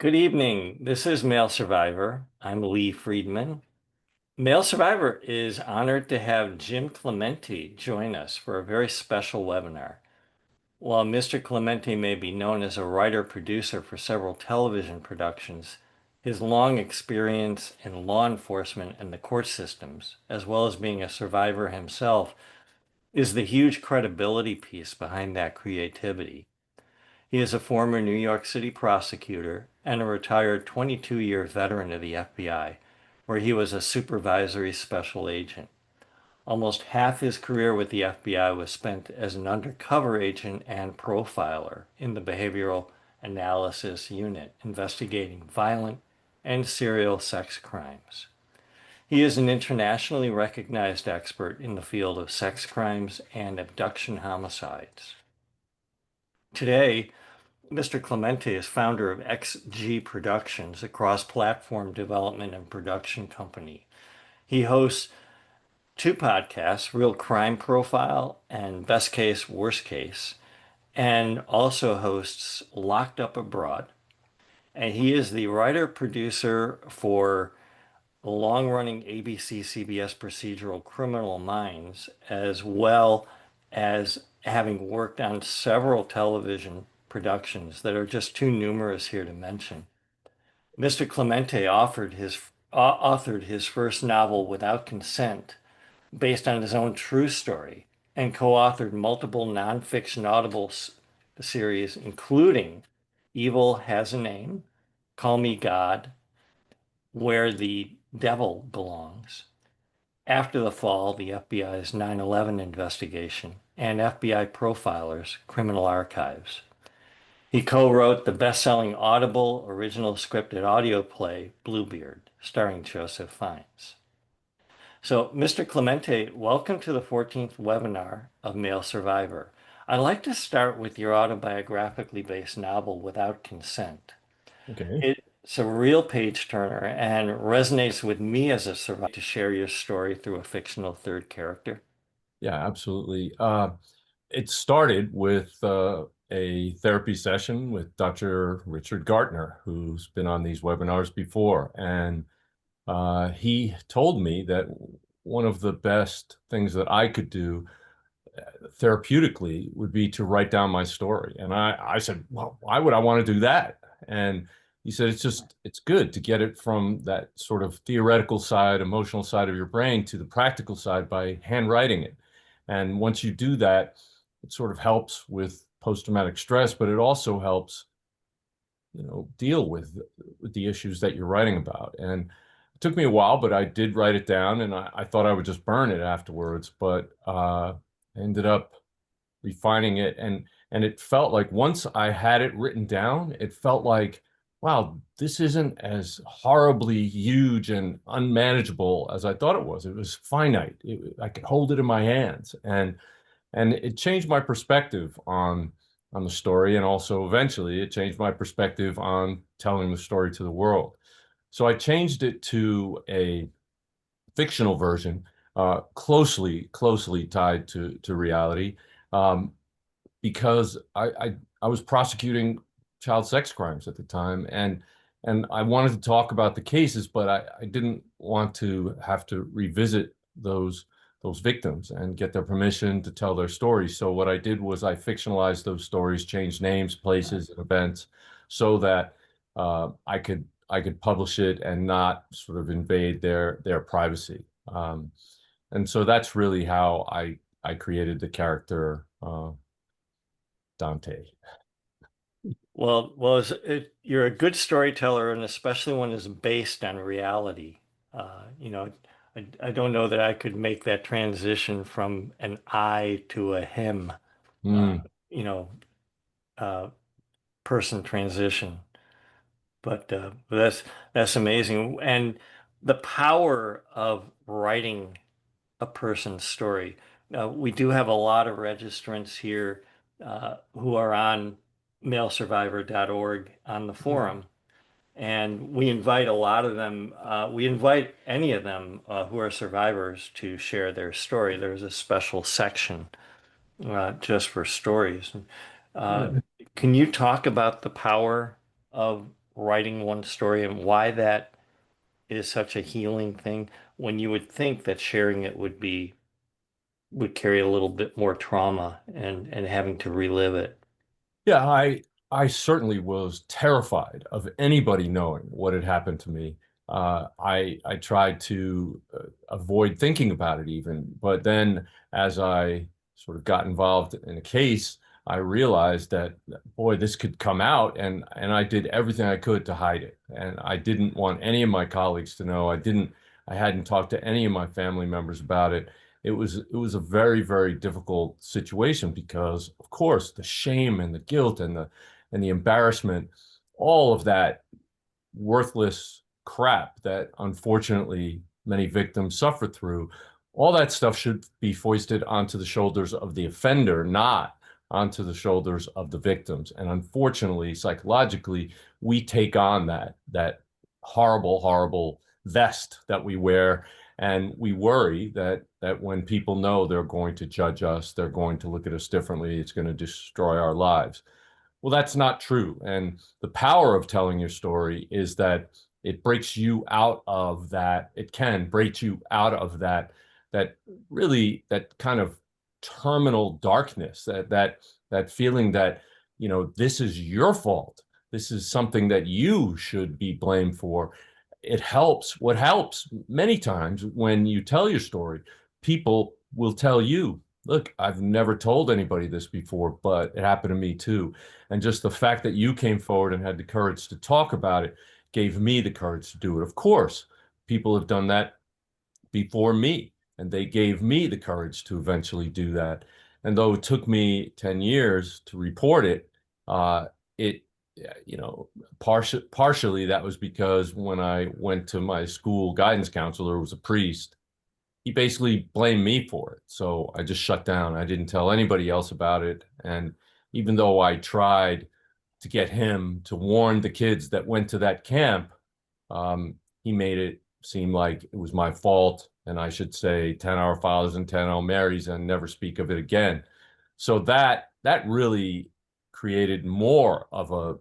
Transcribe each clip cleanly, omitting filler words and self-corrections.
Good evening. This is Male Survivor. I'm Lee Friedman. Male Survivor is honored to have Jim Clemente join us for a very special webinar. While Mr. Clemente may be known as a writer-producer for several television productions, his long experience in law enforcement and the court systems, as well as being a survivor himself, is the huge credibility piece behind that creativity. He is a former New York City prosecutor and a retired 22-year veteran of the FBI, where he was a supervisory special agent. Almost half his career with the FBI was spent as an undercover agent and profiler in the Behavioral Analysis Unit, investigating violent and serial sex crimes. He is an internationally recognized expert in the field of sex crimes and abduction homicides. Today, Mr. Clemente is founder of XG Productions, a cross-platform development and production company. He hosts two podcasts, Real Crime Profile and Best Case, Worst Case, and also hosts Locked Up Abroad. And he is the writer-producer for the long-running ABC CBS procedural Criminal Minds, as well as having worked on several television productions that are just too numerous here to mention. Mr. Clemente authored his first novel without consent, based on his own true story, and co-authored multiple nonfiction Audible series, including Evil Has a Name, Call Me God, Where the Devil Belongs, After the Fall, the FBI's 9/11 investigation, and FBI Profilers, Criminal Archives. He co-wrote the best-selling Audible original scripted audio play, Bluebeard, starring Joseph Fiennes. So, Mr. Clemente, welcome to the 14th webinar of Male Survivor. I'd like to start with your autobiographically based novel, Without Consent. Okay. It's a real page turner and resonates with me as a survivor to share your story through a fictional third character. Yeah, absolutely. It started with a therapy session with Dr. Richard Gartner, who's been on these webinars before. And he told me that one of the best things that I could do therapeutically would be to write down my story. And I said, well, why would I want to do that? And he said, it's good to get it from that sort of theoretical side, emotional side of your brain to the practical side by handwriting it. And once you do that, it sort of helps with post-traumatic stress, but it also helps, deal with the issues that you're writing about. And it took me a while, but I did write it down, and I thought I would just burn it afterwards, but I ended up refining it, and it felt like once I had it written down, it felt like, wow, this isn't as horribly huge and unmanageable as I thought it was. It was finite. I could hold it in my hands, and it changed my perspective on the story, and also eventually it changed my perspective on telling the story to the world. So I changed it to a fictional version, closely tied to reality, um, because I was prosecuting child sex crimes at the time, and I wanted to talk about the cases, but I didn't want to have to revisit those victims and get their permission to tell their stories. So what I did was I fictionalized those stories, changed names, places, and events, so that I could publish it and not sort of invade their privacy. And so that's really how I created the character Dante. You're a good storyteller, and especially when it's based on reality. Uh, you know, I don't know that I could make that transition from an I to a him, uh, Mm, you know, uh, person transition. But that's amazing, and the power of writing a person's story. We do have a lot of registrants here who are on malesurvivor.org on the forum, and we invite a lot of them. We invite any of them who are survivors to share their story. There's a special section just for stories. Uh, yeah. can you talk about the power of writing one story and why that is such a healing thing when you would think that sharing it would carry a little bit more trauma and having to relive it. Yeah, I certainly was terrified of anybody knowing what had happened to me. I tried to avoid thinking about it even, but then as I sort of got involved in a case, I realized that boy, this could come out, and I did everything I could to hide it, and I didn't want any of my colleagues to know. I hadn't talked to any of my family members about it. It was a very, very difficult situation because, of course, the shame and the guilt and the embarrassment, all of that worthless crap that unfortunately many victims suffer through, all that stuff should be foisted onto the shoulders of the offender, not onto the shoulders of the victims. And unfortunately, psychologically, we take on that horrible, horrible vest that we wear. And we worry that when people know they're going to judge us, they're going to look at us differently, it's going to destroy our lives. Well, that's not true. And the power of telling your story is that it breaks you out of that. It can break you out of that really that kind of terminal darkness, that feeling that, this is your fault. This is something that you should be blamed for. It helps. What helps many times when you tell your story, people will tell you, look, I've never told anybody this before, but it happened to me too. And just the fact that you came forward and had the courage to talk about it gave me the courage to do it. Of course, people have done that before me, and they gave me the courage to eventually do that. And though it took me 10 years to report it, it, you know, partially that was because when I went to my school guidance counselor, who was a priest, he basically blamed me for it. So I just shut down. I didn't tell anybody else about it. And even though I tried to get him to warn the kids that went to that camp, he made it seem like it was my fault and I should say 10 Our Fathers and 10 Hail Marys and never speak of it again. So that really created more of a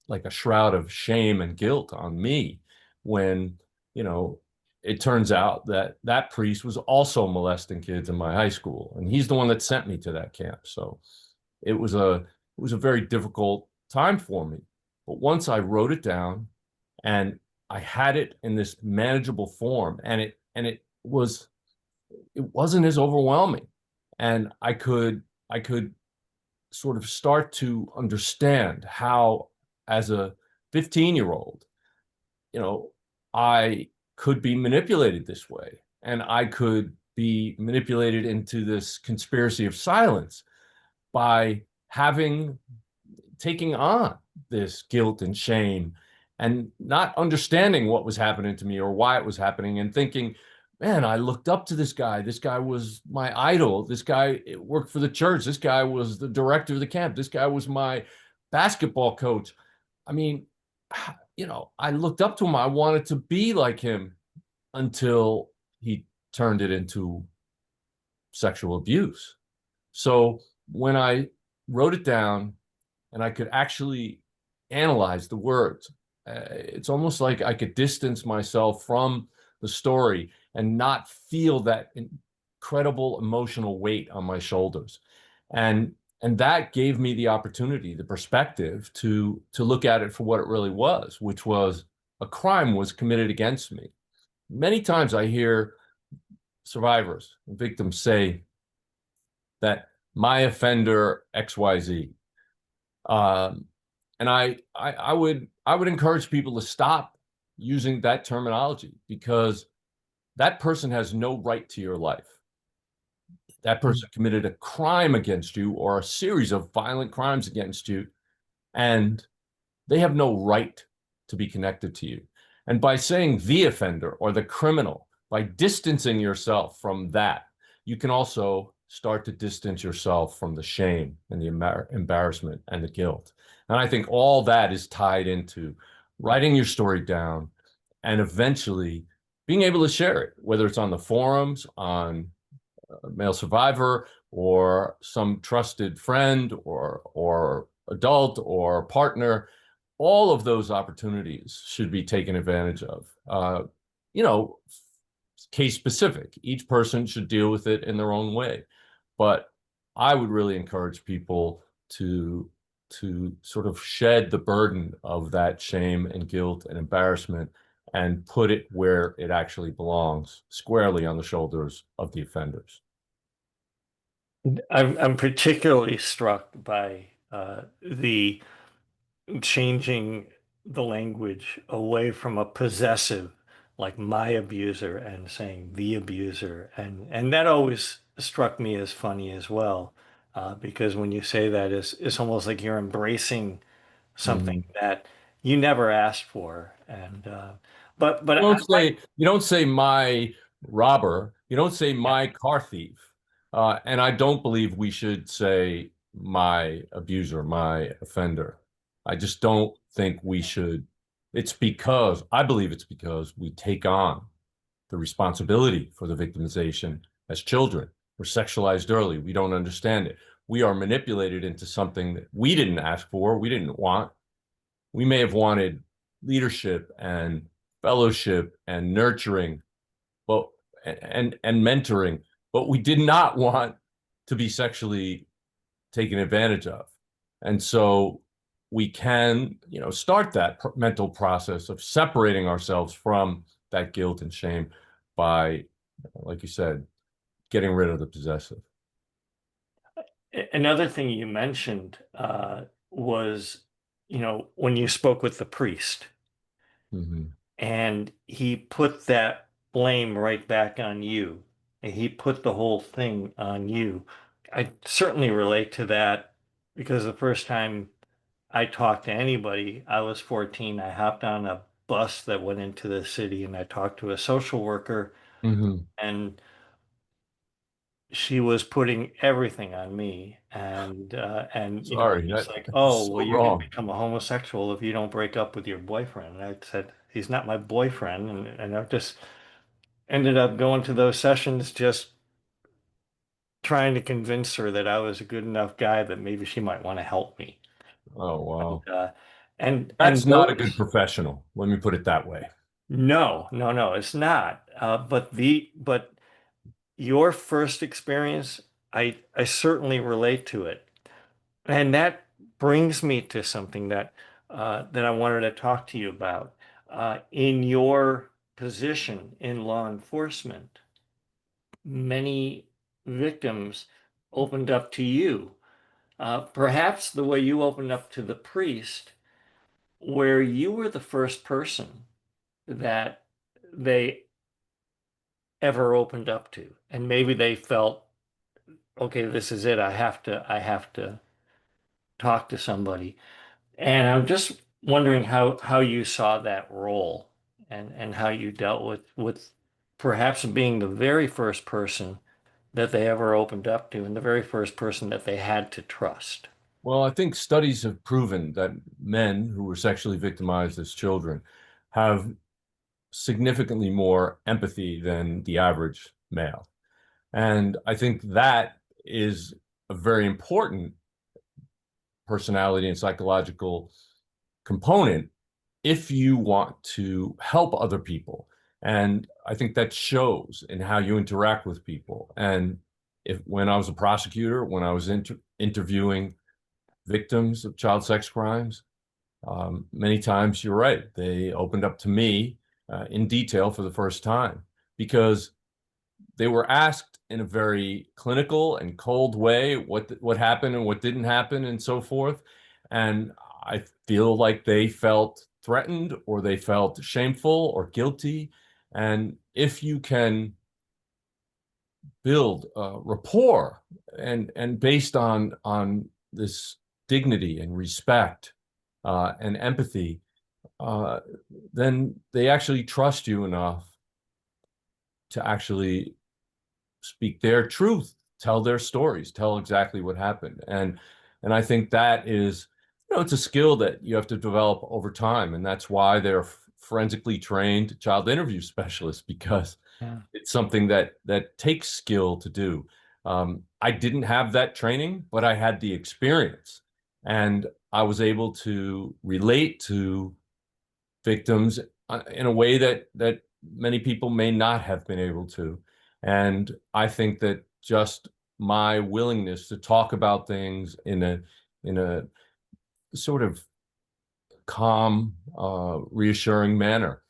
like a shroud of shame and guilt on me when, you know, it turns out that that priest was also molesting kids in my high school, and he's the one that sent me to that camp. So it was a very difficult time for me. But once I wrote it down and I had it in this manageable form, and it wasn't as overwhelming, and I could sort of start to understand how, as a 15-year-old, you know, I could be manipulated this way, and I could be manipulated into this conspiracy of silence by having taking on this guilt and shame and not understanding what was happening to me or why it was happening, and thinking, man, I looked up to this guy. This guy was my idol. This guy worked for the church. This guy was the director of the camp. This guy was my basketball coach. I mean, I looked up to him. I wanted to be like him until he turned it into sexual abuse. So when I wrote it down and I could actually analyze the words, it's almost like I could distance myself from the story and not feel that incredible emotional weight on my shoulders. And that gave me the opportunity, the perspective to look at it for what it really was, which was a crime was committed against me. Many times I hear survivors and victims say that my offender XYZ. Um, and I would encourage people to stop using that terminology, because that person has no right to your life. That person committed a crime against you or a series of violent crimes against you, and they have no right to be connected to you. And by saying the offender or the criminal, by distancing yourself from that, you can also start to distance yourself from the shame and the embarrassment and the guilt. And I think all that is tied into writing your story down and eventually being able to share it, whether it's on the forums, on Male Survivor, or some trusted friend or adult or partner. all of those opportunities should be taken advantage of. You know, case specific. Each person should deal with it in their own way. But I would really encourage people to sort of shed the burden of that shame and guilt and embarrassment and put it where it actually belongs, squarely on the shoulders of the offenders. I'm particularly struck by the changing the language away from a possessive, like my abuser, and saying the abuser, and that always struck me as funny as well, because when you say that, it's almost like you're embracing something Mhm. that you never asked for, and but You don't say my robber. You don't say yeah. my car thief. And I don't believe we should say my abuser, my offender. I just don't think we should. It's because I believe it's because we take on the responsibility for the victimization as children. We're sexualized early. We don't understand it. We are manipulated into something that we didn't ask for, we didn't want. We may have wanted leadership and fellowship and nurturing, but and mentoring, but we did not want to be sexually taken advantage of. And so we can, start that mental process of separating ourselves from that guilt and shame by, like you said, getting rid of the possessive. Another thing you mentioned was, when you spoke with the priest Mhm. and he put that blame right back on you, and he put the whole thing on you. I certainly relate to that because the first time I talked to anybody, I was 14. I hopped on a bus that went into the city and I talked to a social worker, Mhm. and she was putting everything on me, and Sorry, it's like, that's oh, so well, you're going to wrong. become a homosexual if you don't break up with your boyfriend. And I said, he's not my boyfriend, and I just ended up going to those sessions just trying to convince her that I was a good enough guy that maybe she might want to help me. Oh, And wow. uh, and That's not a good those, professional. Let me put it that way. no, no, no, it's not. But your first experience, I certainly relate to it. And that brings me to something that I wanted to talk to you about. In your position in law enforcement, many victims opened up to you. Perhaps the way you opened up to the priest, where you were the first person that they ever opened up to. And maybe they felt, okay, this is it. I have to talk to somebody. And I'm just wondering how you saw that role and how you dealt with perhaps being the very first person that they ever opened up to and the very first person that they had to trust. Well, I think studies have proven that men who were sexually victimized as children have significantly more empathy than the average male. And I think that is a very important personality and psychological component if you want to help other people. And I think that shows in how you interact with people. And if when I was a prosecutor, when I was interviewing victims of child sex crimes, many times you're right, they opened up to me in detail for the first time because they were asked in a very clinical and cold way what happened and what didn't happen and so forth. And I feel like they felt threatened or they felt shameful or guilty. And if you can build rapport and based on this dignity and respect and empathy, uh, then they actually trust you enough to actually speak their truth, tell their stories, tell exactly what happened. And I think that is, it's a skill that you have to develop over time. And that's why they're forensically trained child interview specialists, because Yeah. it's something that takes skill to do. I didn't have that training, but I had the experience. And I was able to relate to victims in a way that many people may not have been able to. And I think that just my willingness to talk about things in a sort of calm, reassuring manner.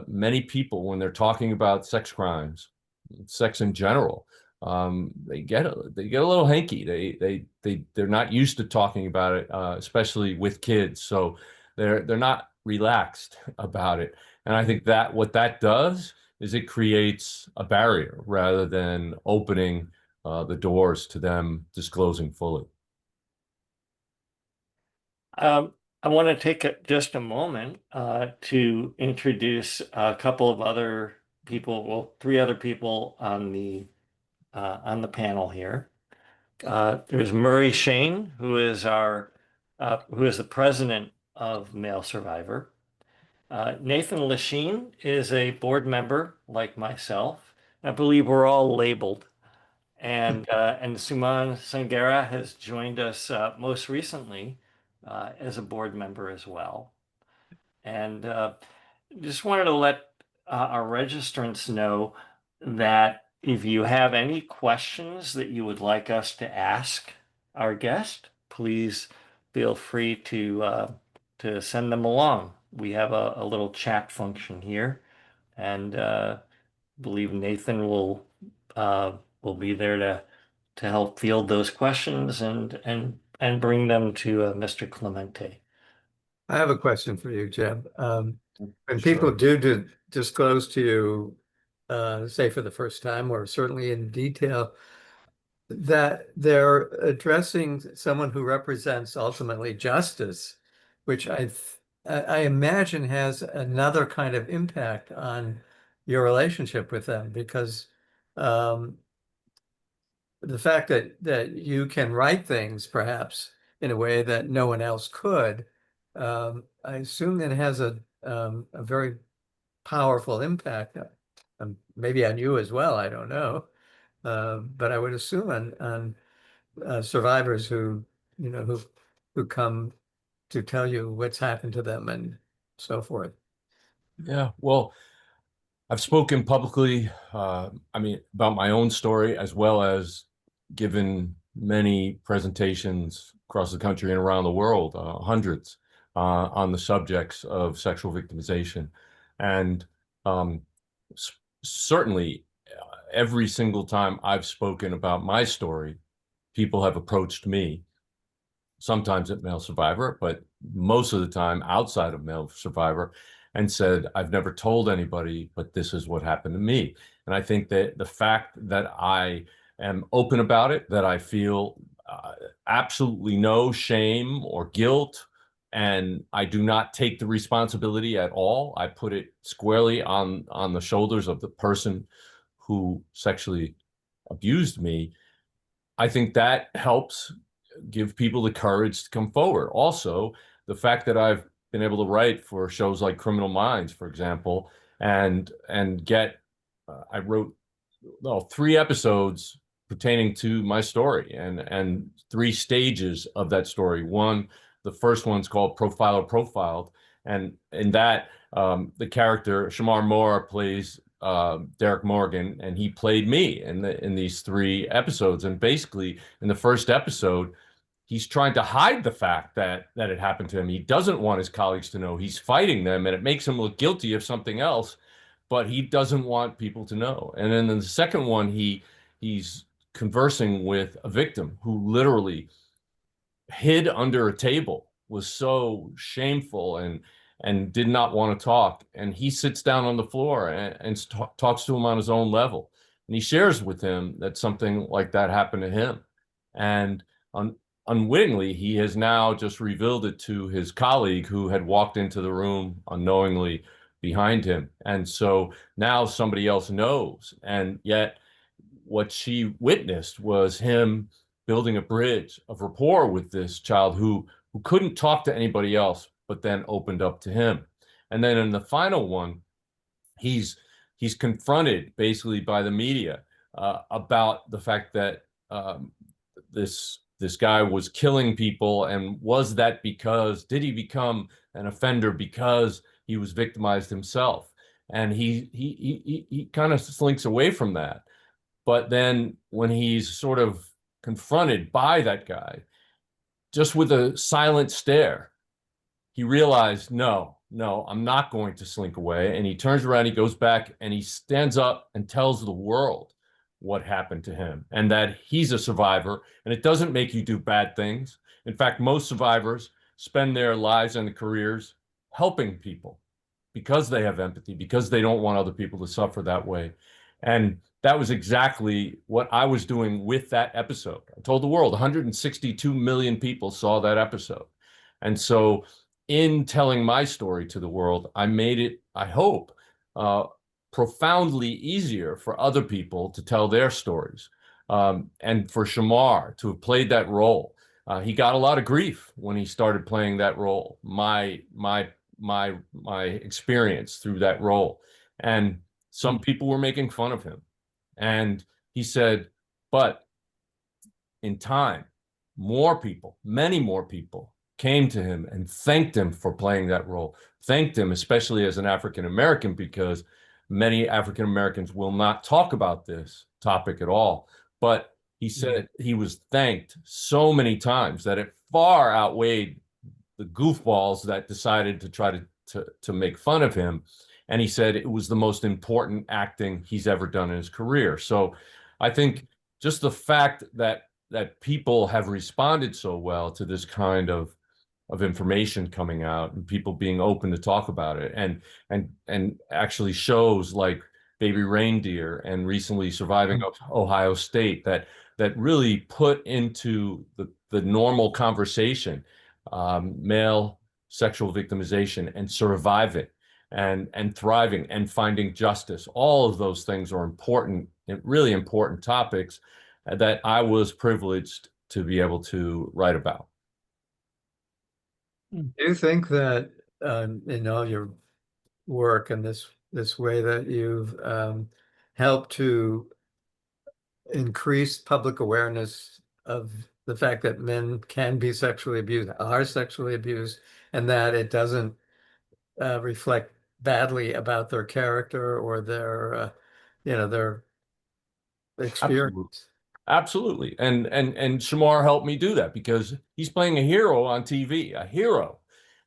Many people, when they're talking about sex crimes, sex in general, they get a little hanky. They're not used to talking about it, especially with kids. So they're not relaxed about it. And I think that what that does is it creates a barrier rather than opening the doors to them disclosing fully. Um, I want to take just a moment to introduce a couple of other people, well, three other people on the panel here. There's Murray Shane, who is the president of Male Survivor. Nathan Lachine is a board member like myself. I believe we're all labeled. And Suman Sangera has joined us most recently as a board member as well. And just wanted to let our registrants know that if you have any questions that you would like us to ask our guest, please feel free to send them along. We have a little chat function here, and believe Nathan will be there to help field those questions and bring them to Mr. Clemente. I have a question for you, Jim. When people Sure. do disclose to you, say for the first time or certainly in detail, that they're addressing someone who represents ultimately justice, which I imagine has another kind of impact on your relationship with them because um, the fact that you can write things perhaps in a way that no one else could, I assume that has a very powerful impact, maybe on you as well. I don't know, but I would assume on survivors who who come to tell you what's happened to them and so forth. Yeah. Well, I've spoken publicly, about my own story as well as given many presentations across the country and around the world, hundreds, on the subjects of sexual victimization. And um, certainly, every single time I've spoken about my story, people have approached me, sometimes at Male Survivor, but most of the time outside of Male Survivor, and said, I've never told anybody, but this is what happened to me. And I think that the fact that I am open about it, that I feel absolutely no shame or guilt, and I do not take the responsibility at all. I put it squarely on the shoulders of the person who sexually abused me. I think that helps give people the courage to come forward. Also, the fact that I've been able to write for shows like Criminal Minds, for example, and get I wrote three episodes pertaining to my story and three stages of that story. The first one's called Profiler Profiled, and in that the character Shamar Moore plays Derek Morgan, and he played me in these three episodes. And basically, in the first episode, he's trying to hide the fact that it happened to him. He doesn't want his colleagues to know. He's fighting them, and it makes him look guilty of something else, but he doesn't want people to know. And then in the second one, he's conversing with a victim who literally hid under a table, was so shameful and did not want to talk. And he sits down on the floor and talks to him on his own level. And he shares with him that something like that happened to him. And un unwittingly, he has now just revealed it to his colleague who had walked into the room unknowingly behind him. And so now somebody else knows. And yet what she witnessed was him building a bridge of rapport with this child who couldn't talk to anybody else, but then opened up to him. And then in the final one, he's confronted basically by the media about the fact that this this guy was killing people, and was that because, did he become an offender because he was victimized himself? And he kind of slinks away from that. But then when he's sort of confronted by that guy, just with a silent stare, he realized, no, no, I'm not going to slink away. And he turns around, he goes back, and he stands up and tells the world what happened to him and that he's a survivor. And it doesn't make you do bad things. In fact, most survivors spend their lives and careers helping people because they have empathy, because they don't want other people to suffer that way. And that was exactly what I was doing with that episode. I told the world 162 million people saw that episode. And so in telling my story to the world, I made it, I hope, profoundly easier for other people to tell their stories. And for Shamar to have played that role, he got a lot of grief when he started playing that role. My experience through that role, and some people were making fun of him. And he said, but in time, more people, many more people came to him and thanked him for playing that role, thanked him, especially as an African American, because many African Americans will not talk about this topic at all. But he said he was thanked so many times that it far outweighed the goofballs that decided to try to make fun of him. And he said it was the most important acting he's ever done in his career. So I think just the fact that people have responded so well to this kind of information coming out and people being open to talk about it, and actually shows like Baby Reindeer and recently Surviving Ohio State that really put into the normal conversation male sexual victimization and surviving and thriving and finding justice. All of those things are important, really important topics that I was privileged to be able to write about. Do you think that in all your work and this way that you've helped to increase public awareness of the fact that men can be sexually abused, are sexually abused, and that it doesn't reflect badly about their character or their their Absolutely. experience? Absolutely. And Shamar helped me do that because he's playing a hero on TV, a hero.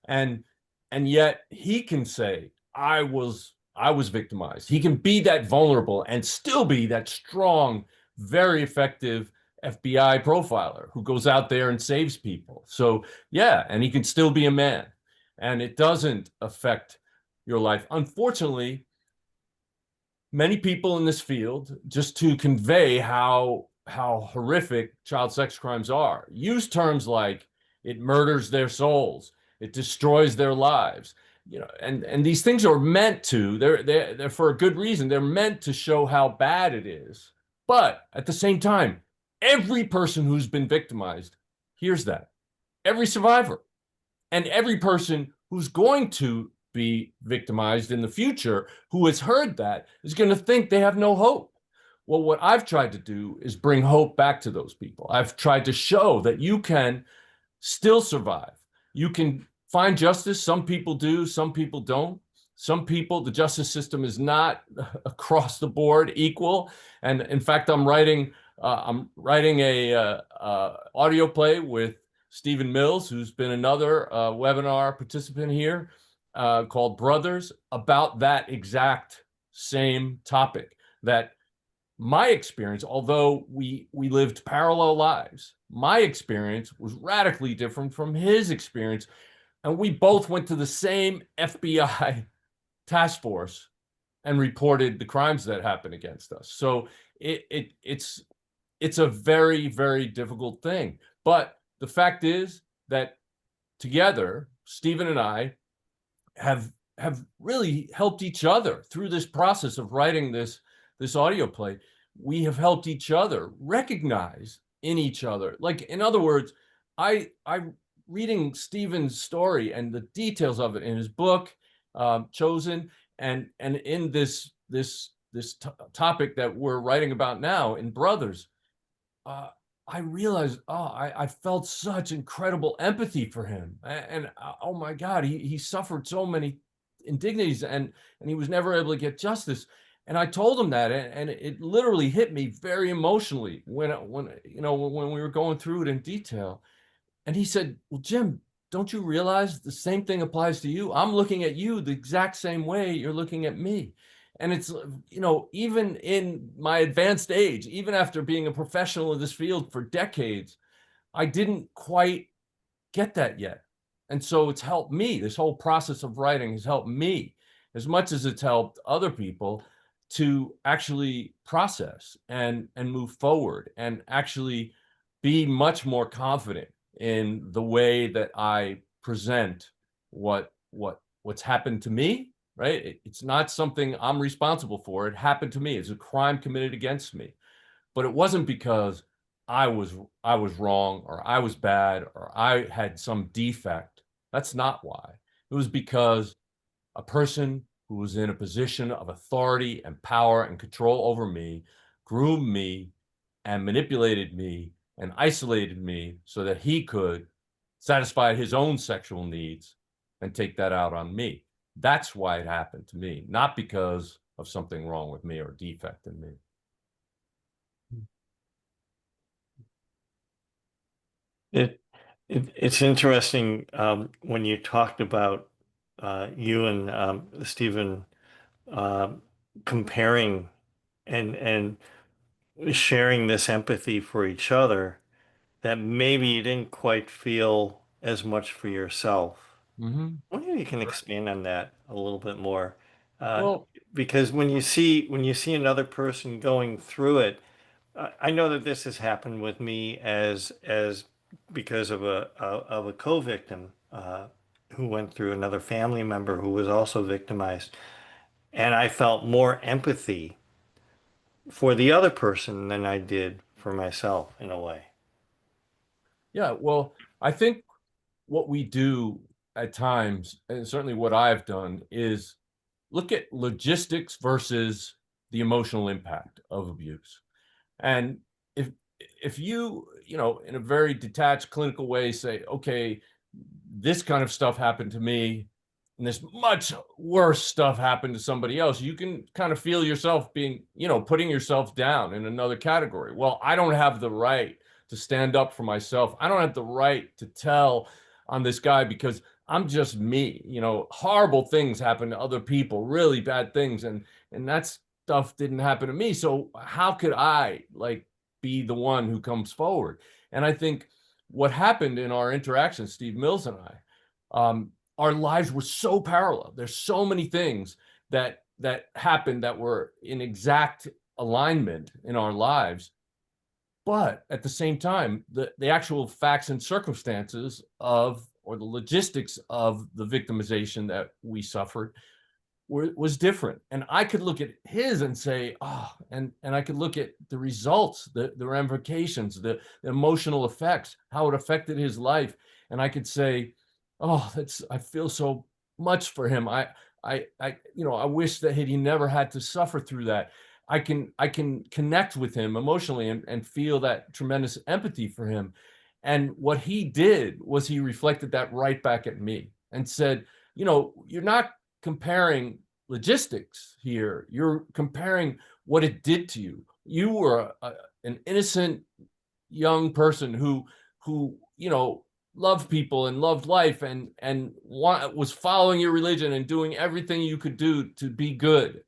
And yet he can say, I was victimized. He can be that vulnerable and still be that strong, very effective FBI profiler who goes out there and saves people. So yeah, and he can still be a man. And it doesn't affect your life. Unfortunately, many people in this field, just to convey how horrific child sex crimes are, use terms like it murders their souls, it destroys their lives, and these things are meant to, they're for a good reason. They're meant to show how bad it is. But at the same time, every person who's been victimized hears that. Every survivor and every person who's going to be victimized in the future who has heard that is going to think they have no hope. Well, what I've tried to do is bring hope back to those people. I've tried to show that you can still survive. You can find justice. Some people do, some people don't. Some people, the justice system is not across the board equal. And in fact, I'm writing a audio play with Stephen Mills, who's been another webinar participant here, called Brothers, about that exact same topic. That my experience, although we lived parallel lives, my experience was radically different from his experience. And we both went to the same FBI task force and reported the crimes that happened against us. So it's a very, very difficult thing. But the fact is that together, Stephen and I have really helped each other through this process of writing this audio play. We have helped each other recognize in each other. Like, in other words, I reading Stephen's story and the details of it in his book, Chosen, and in this topic that we're writing about now in Brothers, I realized, I felt such incredible empathy for him. And oh my God, he suffered so many indignities, and he was never able to get justice. And I told him that, and it literally hit me very emotionally when we were going through it in detail. And he said, "Well, Jim, don't you realize the same thing applies to you? I'm looking at you the exact same way you're looking at me." And it's, even in my advanced age, even after being a professional in this field for decades, I didn't quite get that yet. And so it's helped me. This whole process of writing has helped me as much as it's helped other people to actually process and move forward and actually be much more confident in the way that I present what's happened to me, right? It's not something I'm responsible for. It happened to me. It's a crime committed against me. But it wasn't because I was I was wrong or I was bad or I had some defect. That's not why. It was because a person who was in a position of authority and power and control over me groomed me and manipulated me and isolated me so that he could satisfy his own sexual needs and take that out on me. That's why it happened to me, not because of something wrong with me or defect in me. It, it's interesting when you talked about you and Stephen uh, comparing and sharing this empathy for each other, that maybe you didn't quite feel as much for yourself. Mm-hmm. I wonder if you can expand on that a little bit more. Uh, Well, because when you see another person going through it, I know that this has happened with me as because of a co-victim who went through another family member who was also victimized, and I felt more empathy for the other person than I did for myself in a way. yeah, well, I think what we do at times, and certainly what I've done, is look at logistics versus the emotional impact of abuse. And if if you in a very detached clinical way say, okay, this kind of stuff happened to me and this much worse stuff happened to somebody else, you can kind of feel yourself being, putting yourself down in another category. Well, I don't have the right to stand up for myself. I don't have the right to tell on this guy because I'm just me. Horrible things happen to other people, really bad things, and that stuff didn't happen to me. So how could I be the one who comes forward? And I think what happened in our interaction, Steve Mills and I, our lives were so parallel. There's so many things that happened that were in exact alignment in our lives. But at the same time, the actual facts and circumstances of or the logistics of the victimization that we suffered was different. And I could look at his and say, and I could look at the results, the ramifications, the emotional effects, how it affected his life. And I could say, I feel so much for him. I wish that he never had to suffer through that. I can connect with him emotionally and feel that tremendous empathy for him. And what he did was he reflected that right back at me and said, you're not comparing logistics here. You're comparing what it did to you. You were an innocent young person who loved people and loved life and was following your religion and doing everything you could do to be good.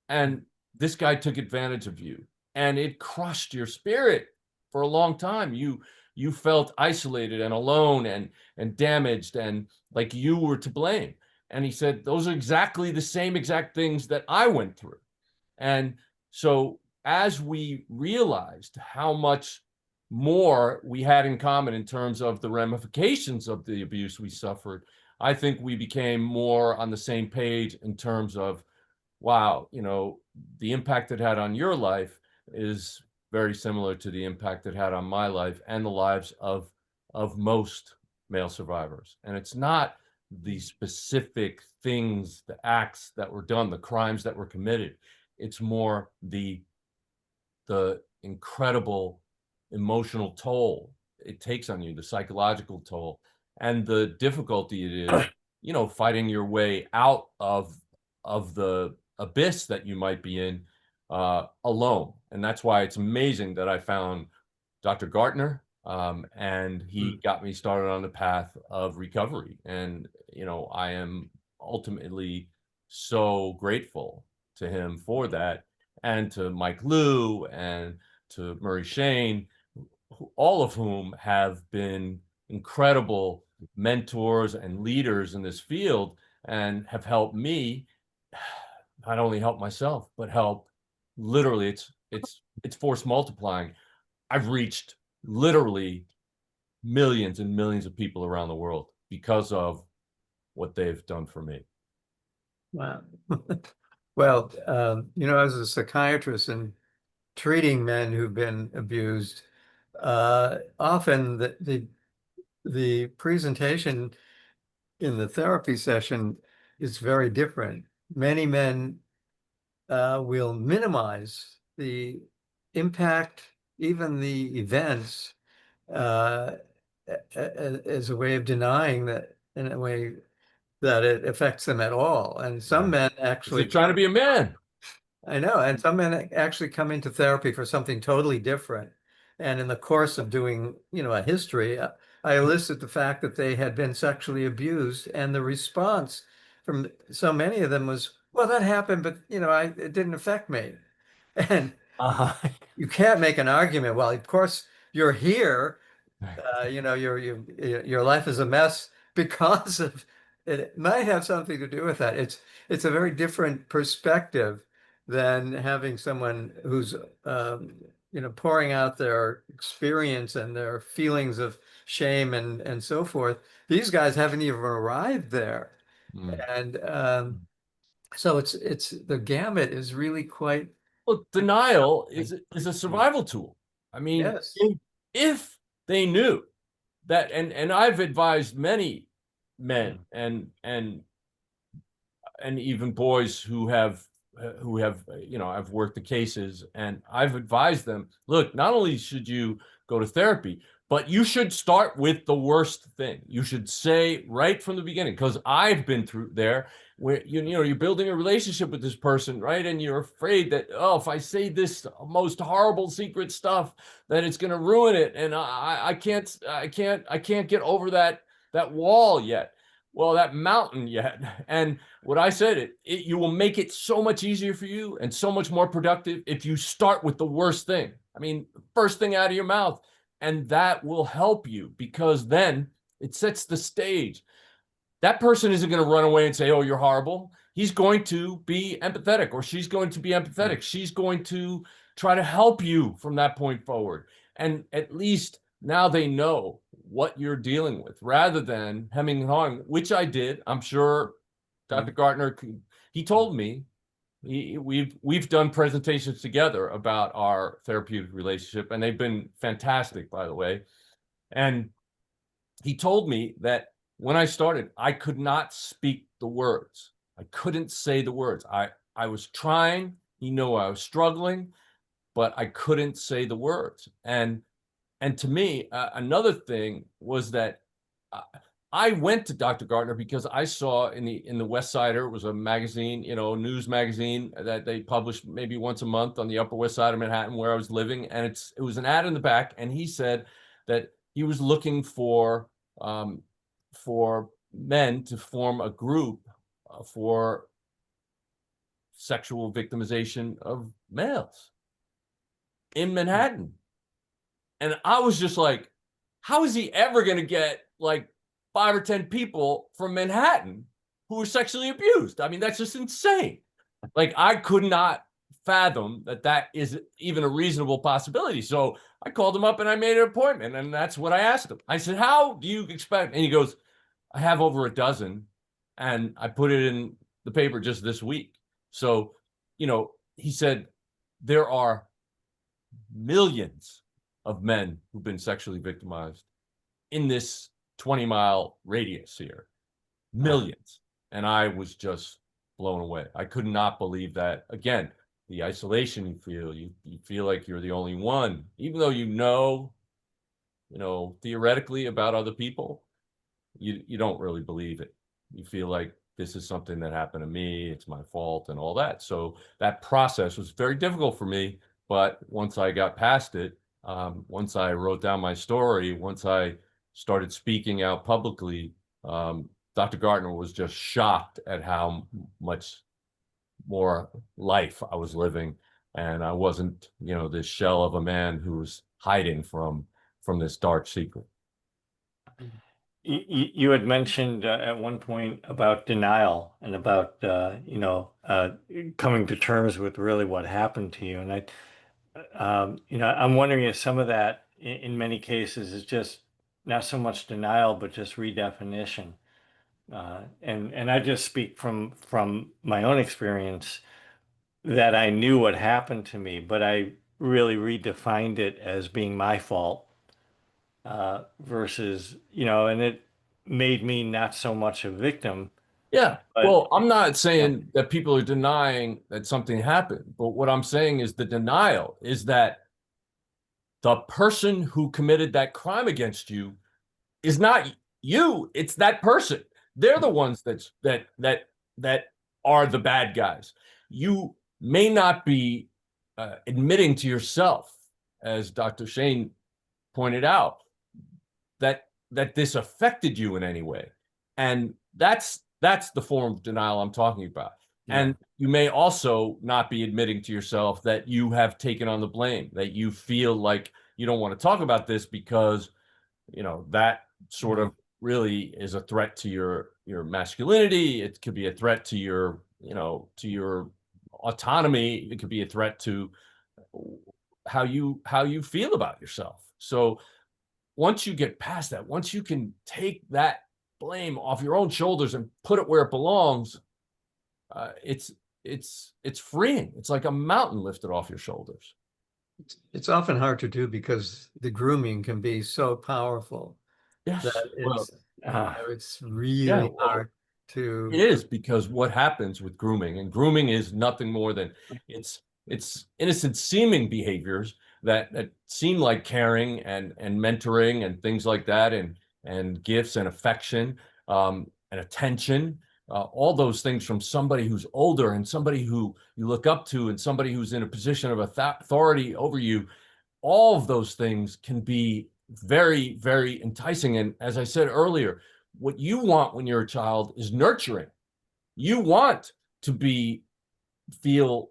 And this guy took advantage of you, and it crushed your spirit for a long time. You felt isolated and alone and damaged and like you were to blame. And he said, those are exactly the same exact things that I went through. And so as we realized how much more we had in common in terms of the ramifications of the abuse we suffered, I think we became more on the same page in terms of, wow, the impact it had on your life is very similar to the impact it had on my life and the lives of most male survivors. And it's not the specific things, the acts that were done, the crimes that were committed. It's more the incredible emotional toll it takes on you, the psychological toll, and the difficulty it is, fighting your way out of the abyss that you might be in alone. And that's why it's amazing that I found Dr. Gartner, and he got me started on the path of recovery. And I am ultimately so grateful to him for that, and to Mike Liu and to Murray Shane, all of whom have been incredible mentors and leaders in this field and have helped me not only help myself, but help literally, it's force multiplying. I've reached literally millions and millions of people around the world because of what they've done for me. Wow. Well, as a psychiatrist and treating men who've been abused, often the presentation in the therapy session is very different. Many men will minimize the impact, even the events, as a way of denying that, in a way that it affects them at all. And some men Is it actually trying to be a man? I know, and some men actually come into therapy for something totally different. And in the course of doing, a history, I elicit the fact that they had been sexually abused, and the response from so many of them was, "Well, that happened, but it didn't affect me." And Uh-huh. you can't make an argument. Well, of course, you're here. Your life is a mess because of it. It might have something to do with that. It's a very different perspective than having someone who's pouring out their experience and their feelings of shame and so forth. These guys haven't even arrived there, Mm. and so it's the gamut is really quite Well, denial is a survival tool. I mean, yes. if they knew that, and I've advised many men and even boys who have I've worked the cases, and I've advised them, look, not only should you go to therapy, but you should start with the worst thing. You should say right from the beginning, because I've been through there, where you're building a relationship with this person, right? And you're afraid that, oh, if I say this most horrible secret stuff, that it's going to ruin it, and I can't get over that wall yet. Well, that mountain yet. And what I said, you will make it so much easier for you and so much more productive if you start with the worst thing. I mean, first thing out of your mouth. And that will help you, because then it sets the stage. That person isn't going to run away and say, oh, you're horrible. He's going to be empathetic, or she's going to be empathetic. She's going to try to help you from that point forward. And at least now they know what you're dealing with, rather than hemming and hawing, which I did. I'm sure Dr. Gartner, he told me, we've done presentations together about our therapeutic relationship, and they've been fantastic, by the way. And he told me that when I started, I could not speak the words. I couldn't say the words. I was trying. He knew I was struggling, but I couldn't say the words. And to me, another thing was that I went to Dr. Gartner because I saw in the West Sider, it was a magazine, news magazine that they published maybe once a month on the Upper West Side of Manhattan, where I was living, and it was an ad in the back, and he said that he was looking for men to form a group for sexual victimization of males in Manhattan. And I was just like, how is he ever going to get like 5 or 10 people from Manhattan who are sexually abused? I mean, that's just insane. Like, I could not fathom that is even a reasonable possibility. So I called him up and I made an appointment, and that's what I asked him. I said, how do you expect? And he goes, I have over a dozen, and I put it in the paper just this week. So, he said, there are millions of men who've been sexually victimized in this 20-mile radius here. Millions. And I was just blown away. I could not believe that. Again, the isolation you feel like you're the only one, even though theoretically about other people, you don't really believe it. You feel like this is something that happened to me, it's my fault and all that. So that process was very difficult for me. But once I got past it, once I wrote down my story, once I started speaking out publicly, Dr. Gartner was just shocked at how much more life I was living. And I wasn't, this shell of a man who was hiding from this dark secret. You had mentioned at one point about denial and about coming to terms with really what happened to you. And I'm wondering if some of that, in many cases, is just not so much denial, but just redefinition. And I just speak from my own experience that I knew what happened to me, but I really redefined it as being my fault, versus, and it made me not so much a victim, Yeah. but Well, I'm not yeah, saying that people are denying that something happened, but what I'm saying is the denial is that the person who committed that crime against you is not you, it's that person. They're the ones that are the bad guys. You may not be admitting to yourself, as Dr. Shane pointed out, that this affected you in any way. And that's the form of denial I'm talking about. yeah, And you may also not be admitting to yourself that you have taken on the blame, that you feel like you don't want to talk about this because, that sort of really is a threat to your masculinity. It could be a threat to your autonomy. It could be a threat to how you feel about yourself. So once you get past that, once you can take that blame off your own shoulders and put it where it belongs, it's freeing. It's like a mountain lifted off your shoulders. It's often hard to do because the grooming can be so powerful Yes. that Well, it's yeah. really Well, hard it to. is, because what happens with grooming, and grooming is nothing more than it's innocent seeming behaviors that seem like caring and mentoring and things like that, and gifts and affection, and attention, all those things from somebody who's older and somebody who you look up to and somebody who's in a position of authority over you. All of those things can be very, very enticing. And as I said earlier, what you want when you're a child is nurturing. You want to feel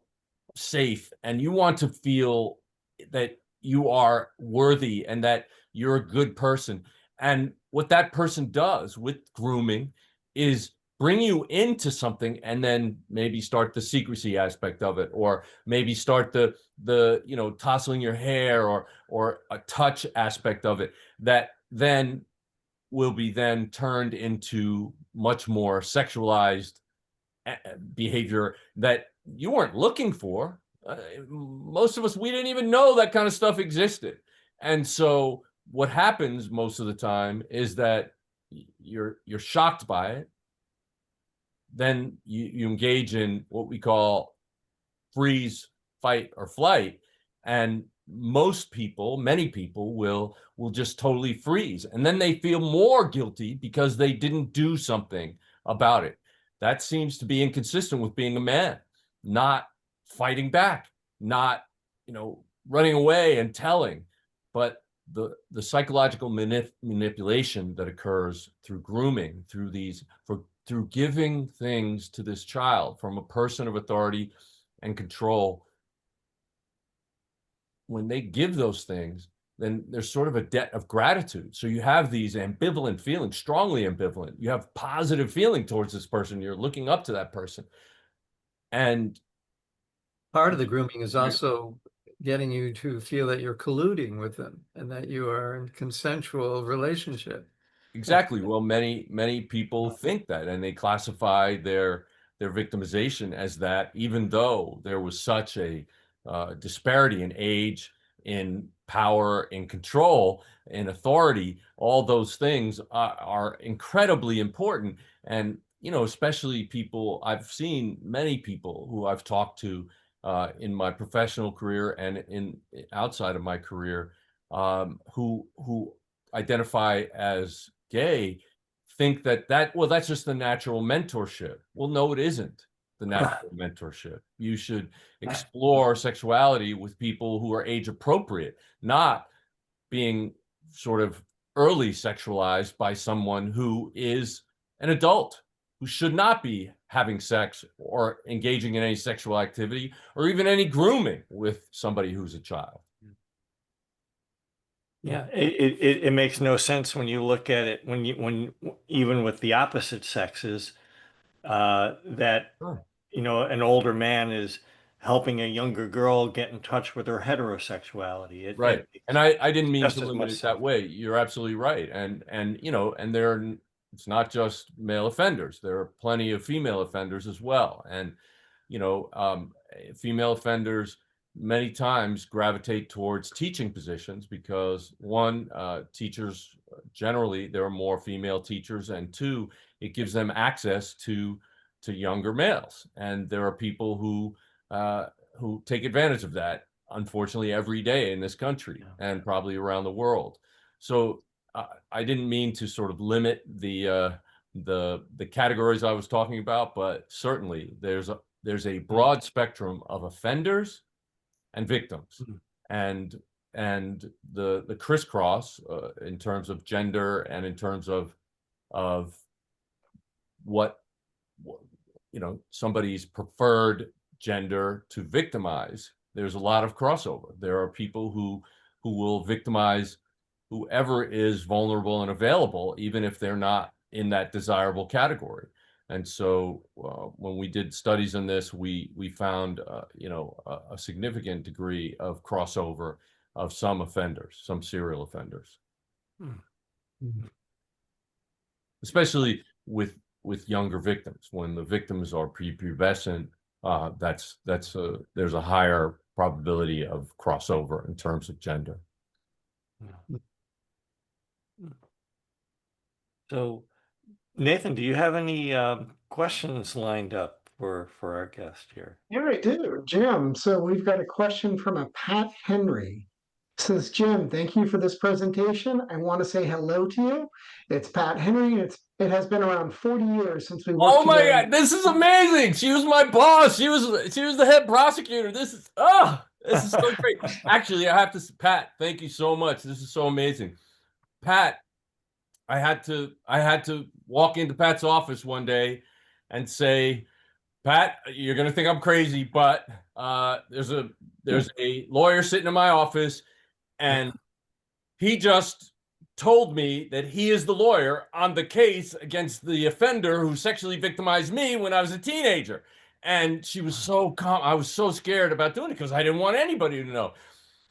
safe, and you want to feel that you are worthy and that you're a good person. And what that person does with grooming is bring you into something and then maybe start the secrecy aspect of it, or maybe start the tousling your hair, or a touch aspect of it, that then will be then turned into much more sexualized behavior that you weren't looking for. Most of us, we didn't even know that kind of stuff existed. And so what happens most of the time is that you're shocked by it. Then you engage in what we call freeze, fight, or flight. And many people will just totally freeze. And then they feel more guilty because they didn't do something about it. That seems to be inconsistent with being a man, not fighting back, not, running away and telling. But the psychological manipulation that occurs through grooming, through giving things to this child from a person of authority and control, when they give those things, then there's sort of a debt of gratitude. So you have these ambivalent feelings, strongly ambivalent. You have positive feeling towards this person. You're looking up to that person. And Part of the grooming is also getting you to feel that you're colluding with them and that you are in consensual relationship. exactly. Well, many people think that, and they classify their victimization as that, even though there was such a disparity in age, in power, in control, in authority. All those things are incredibly important. And especially people, I've seen many people who I've talked to in my professional career and in outside of my career, who identify as gay, think well, that's just the natural mentorship. Well, no, it isn't the natural mentorship. You should explore sexuality with people who are age appropriate, not being sort of early sexualized by someone who is an adult, who should not be having sex or engaging in any sexual activity or even any grooming with somebody who's a child. Yeah, it makes no sense when you look at it when even with the opposite sexes, that Sure. an older man is helping a younger girl get in touch with her heterosexuality. It Right. makes And I didn't mean just to as limit much it that sense. way. You're absolutely right. And it's not just male offenders. There are plenty of female offenders as well. And female offenders many times gravitate towards teaching positions because one, teachers generally, there are more female teachers, and two, it gives them access to younger males. And there are people who take advantage of that, unfortunately, every day in this country and probably around the world. So I didn't mean to sort of limit the categories I was talking about, but certainly there's a broad spectrum of offenders and victims, and the crisscross in terms of gender and in terms of what somebody's preferred gender to victimize. There's a lot of crossover. There are people who will victimize whoever is vulnerable and available, even if they're not in that desirable category. And so when we did studies on this, we found a significant degree of crossover of some offenders, some serial offenders, especially with younger victims. When the victims are prepubescent, there's a higher probability of crossover in terms of gender. So, Nathan, do you have any questions lined up for our guest here? Yeah, I do, Jim. So we've got a question from a Pat Henry. Says, Jim, thank you for this presentation. I want to say hello to you. It's Pat Henry, and it has been around 40 years since we worked Oh my together. God, this is amazing. She was my boss. She was the head prosecutor. This is so great. Actually, I have to, Pat, thank you so much. This is so amazing. Pat, I had to walk into Pat's office one day and say, Pat, you're gonna think I'm crazy, but there's a lawyer sitting in my office, and he just told me that he is the lawyer on the case against the offender who sexually victimized me when I was a teenager. And she was so calm. I was so scared about doing it because I didn't want anybody to know.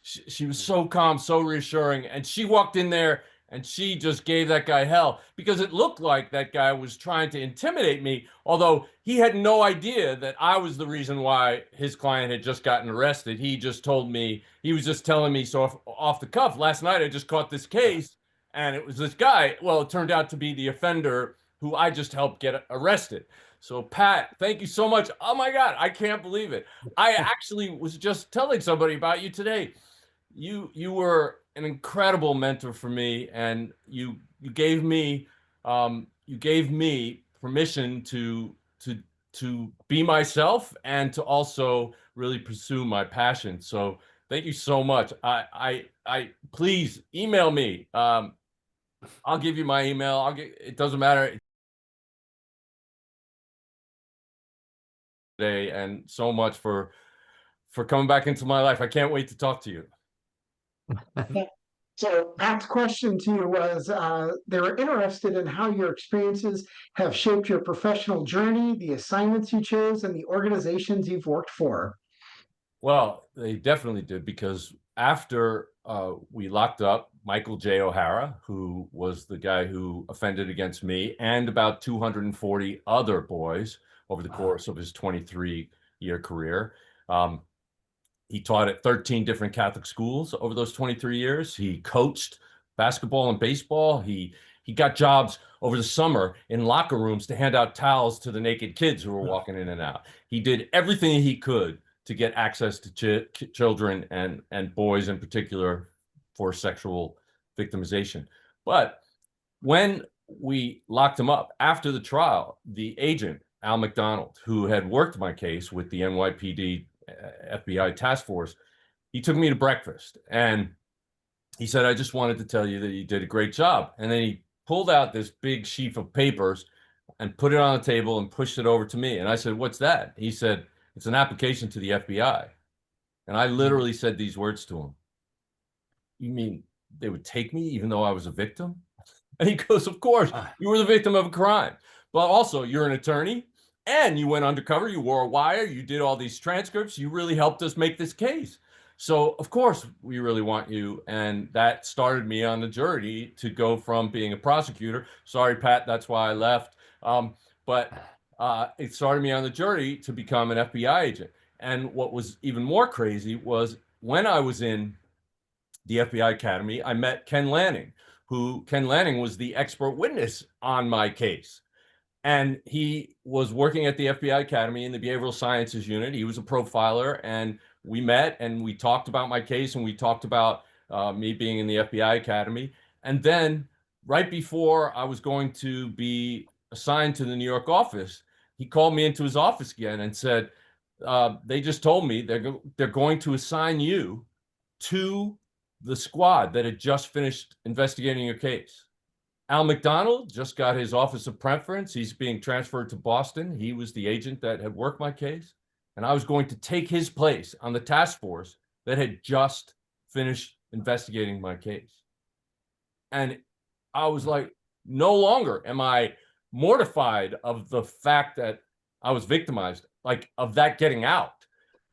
She was so calm, so reassuring. And she walked in there and she just gave that guy hell because it looked like that guy was trying to intimidate me, although he had no idea that I was the reason why his client had just gotten arrested. He just told me, he was just telling me so off the cuff. Last night I just caught this case and it was this guy. Well, it turned out to be the offender who I just helped get arrested. So Pat, thank you so much. Oh my God, I can't believe it. I actually was just telling somebody about you today. You were an incredible mentor for me, and you gave me permission to be myself and to also really pursue my passion. So thank you so much. I please email me. I'll give you my email. It doesn't matter. Today, and so much for coming back into my life. I can't wait to talk to you. So Pat's question to you was, they were interested in how your experiences have shaped your professional journey, the assignments you chose, and the organizations you've worked for. Well, they definitely did, because after we locked up Michael J. O'Hara, who was the guy who offended against me and about 240 other boys over the course of his 23-year career. He taught at 13 different Catholic schools over those 23 years. He coached basketball and baseball. He got jobs over the summer in locker rooms to hand out towels to the naked kids who were walking in and out. He did everything he could to get access to children and boys in particular for sexual victimization. But when we locked him up after the trial, the agent, Al McDonald, who had worked my case with the NYPD FBI task force, he took me to breakfast and he said, I just wanted to tell you that you did a great job. And then he pulled out this big sheaf of papers and put it on the table and pushed it over to me. And I said, what's that? He said, it's an application to the FBI. And I literally said these words to him. You mean they would take me even though I was a victim? And he goes, of course, you were the victim of a crime. But also, you're an attorney and you went undercover. You wore a wire. You did all these transcripts. You really helped us make this case. So, of course, we really want you. And that started me on the journey to go from being a prosecutor. Sorry, Pat, that's why I left. But it started me on the journey to become an FBI agent. And what was even more crazy was when I was in the FBI Academy, I met Ken Lanning, Ken Lanning was the expert witness on my case. And he was working at the FBI Academy in the Behavioral Sciences Unit. He was a profiler, and we met and we talked about my case and we talked about me being in the FBI Academy. And then right before I was going to be assigned to the New York office, he called me into his office again and said, they just told me they're going to assign you to the squad that had just finished investigating your case. Al McDonald just got his office of preference. He's being transferred to Boston. He was the agent that had worked my case. And I was going to take his place on the task force that had just finished investigating my case. And I was like, no longer am I mortified of the fact that I was victimized, like of that getting out.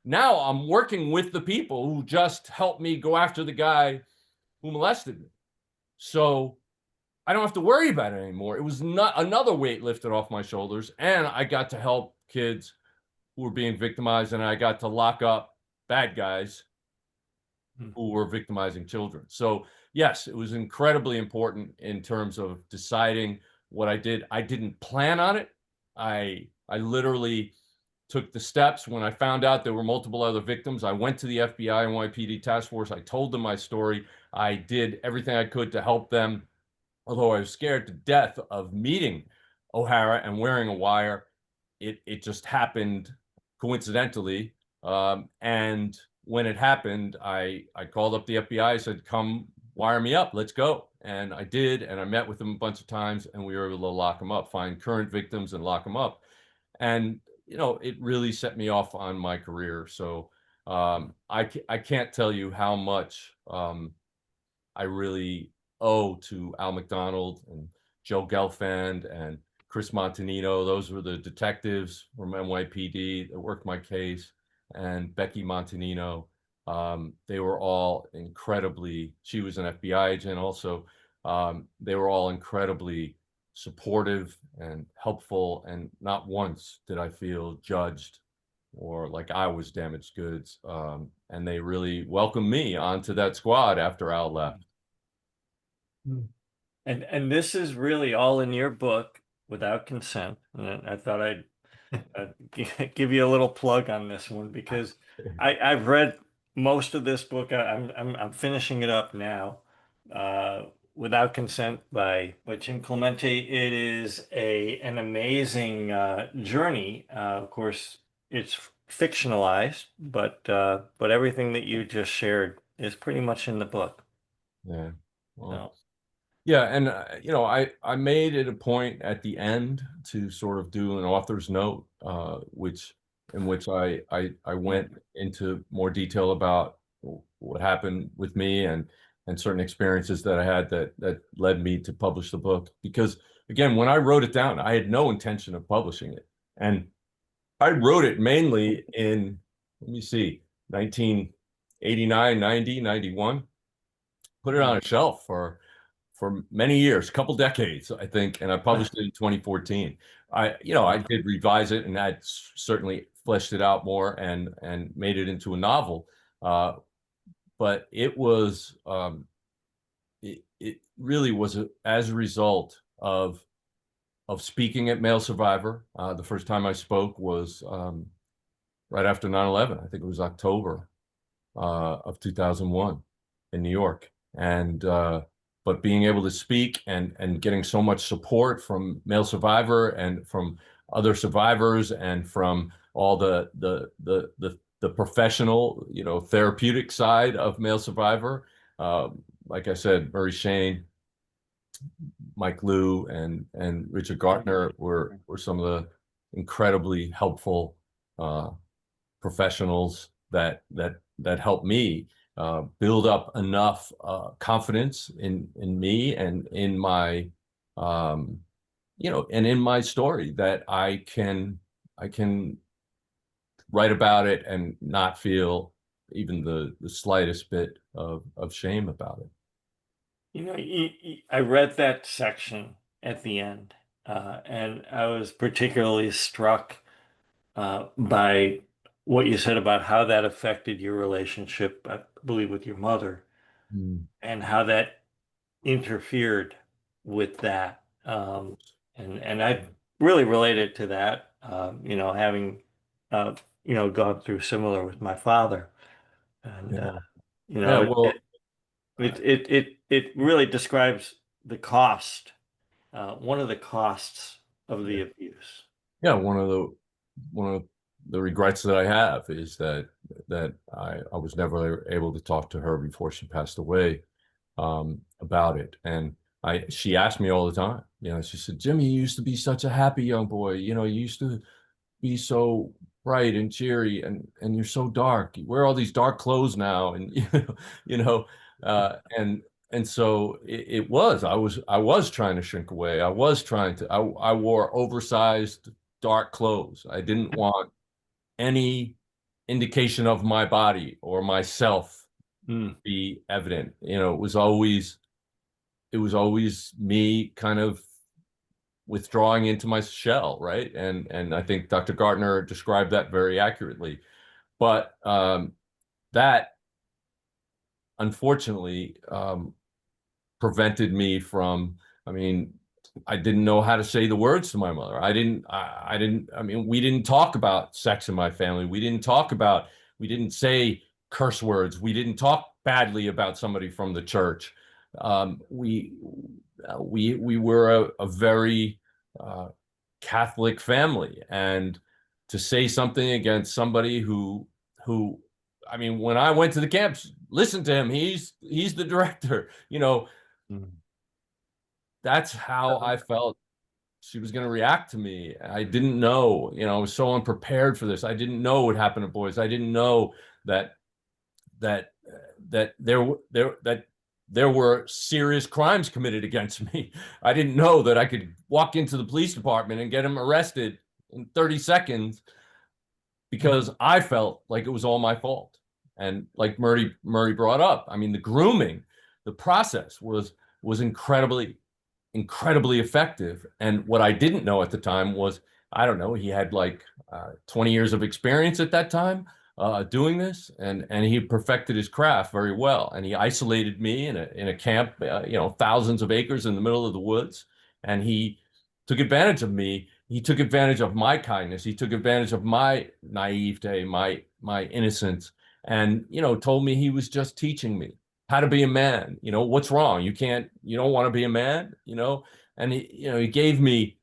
Now I'm working with the people who just helped me go after the guy who molested me. So I don't have to worry about it anymore. It was not another weight lifted off my shoulders. And I got to help kids who were being victimized, and I got to lock up bad guys who were victimizing children. So yes, it was incredibly important in terms of deciding what I did. I didn't plan on it. I literally took the steps. When I found out there were multiple other victims, I went to the FBI and NYPD task force. I told them my story. I did everything I could to help them, although I was scared to death of meeting O'Hara and wearing a wire. It just happened coincidentally. And when it happened, I called up the FBI. I said, come wire me up. Let's go. And I did. And I met with them a bunch of times and we were able to lock them up, find current victims and lock them up. And you know, it really set me off on my career. So I can't tell you how much I really owe to Al McDonald and Joe Gelfand and Chris Montanino. Those were the detectives from NYPD that worked my case, and Becky Montanino. They were all incredibly, she was an FBI agent also. They were all incredibly supportive and helpful, and not once did I feel judged or like I was damaged goods. And they really welcomed me onto that squad after Al left. And this is really all in your book, Without Consent. And I thought I'd give you a little plug on this one because I've read most of this book. I'm finishing it up now. Without Consent by Jim Clemente. It is an amazing journey. Of course, it's fictionalized, but everything that you just shared is pretty much in the book. Yeah. Well, So. yeah, and you know, I made it a point at the end to sort of do an author's note, in which I went into more detail about what happened with me and certain experiences that I had that led me to publish the book. Because again, when I wrote it down, I had no intention of publishing it, and I wrote it mainly in, let me see, 1989, 90, 91. Put it on a shelf for many years, a couple decades, I think, and I published it in 2014. I did revise it, and I certainly fleshed it out more and made it into a novel. But it was it really was as a result of speaking at Male Survivor. The first time I spoke was right after 9/11. I think it was October of 2001 in New York. And but being able to speak and getting so much support from Male Survivor and from other survivors and from all the professional, therapeutic side of Male Survivor. Like I said, Murray Shane, Mike Liu, and Richard Gartner were some of the incredibly helpful professionals that helped me build up enough confidence in me and in my and in my story that I can write about it and not feel even the slightest bit of shame about it. I read that section at the end, and I was particularly struck by what you said about how that affected your relationship, I believe, with your mother, Mm. and how that interfered with that. And I really related to that, having, gone through similar with my father. And, Yeah. you Yeah. know, it, Well, it, it really describes the cost, one of the costs of the abuse. yeah. One of the regrets that I have is that I was never able to talk to her before she passed away about it. And she asked me all the time, she said, Jimmy, you used to be such a happy young boy. You used to be so bright and cheery, and you're so dark. You wear all these dark clothes now, and you know, and so I was trying to shrink away. I wore oversized dark clothes. I didn't want any indication of my body or myself Mm. be evident. It was always me kind of withdrawing into my shell, right? And I think Dr. Gartner described that very accurately. But that unfortunately prevented me from, I mean, I didn't know how to say the words to my mother. I mean, we didn't talk about sex in my family. We didn't say curse words. We didn't talk badly about somebody from the church. We were a very uh, Catholic family, and to say something against somebody who I mean, when I went to the camps, listen to him. He's the director. Mm. That's how I felt she was going to react to me. I didn't know. I was so unprepared for this. I didn't know what happened to boys. I didn't know that that that there were serious crimes committed against me. I didn't know that I could walk into the police department and get him arrested in 30 seconds because I felt like it was all my fault. And like Murray brought up, I mean, the grooming, the process was incredibly effective. And what I didn't know at the time was, I don't know, he had like 20 years of experience at that time doing this, and he perfected his craft very well. And he isolated me in a camp, thousands of acres in the middle of the woods, and he took advantage of me. He took advantage of my kindness. He took advantage of my naivete, my innocence, and told me he was just teaching me how to be a man. What's wrong? You don't want to be a man, and he gave me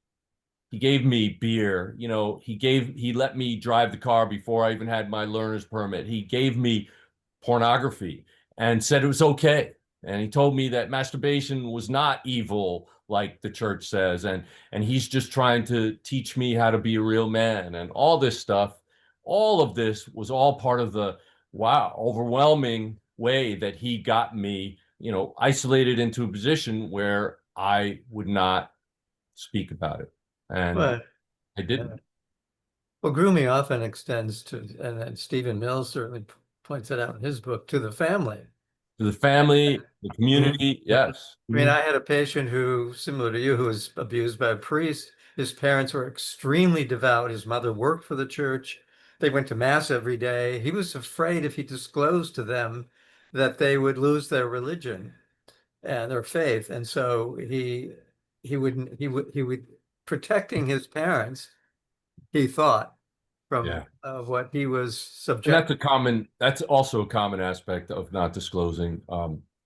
beer. He let me drive the car before I even had my learner's permit. He gave me pornography and said it was okay. And he told me that masturbation was not evil like the church says, and he's just trying to teach me how to be a real man and all this stuff. All of this was all part of the overwhelming way that he got me, isolated into a position where I would not speak about it. And But I didn't. well, grooming often extends to, and Stephen Mills certainly points it out in his book, to the family. To the family, the community, yes. I mean, I had a patient who, similar to you, who was abused by a priest. His parents were extremely devout. His mother worked for the church. They went to mass every day. He was afraid if he disclosed to them that they would lose their religion and their faith. And so he would protecting his parents, he thought, from what he was And subject. that's also a common aspect of not disclosing,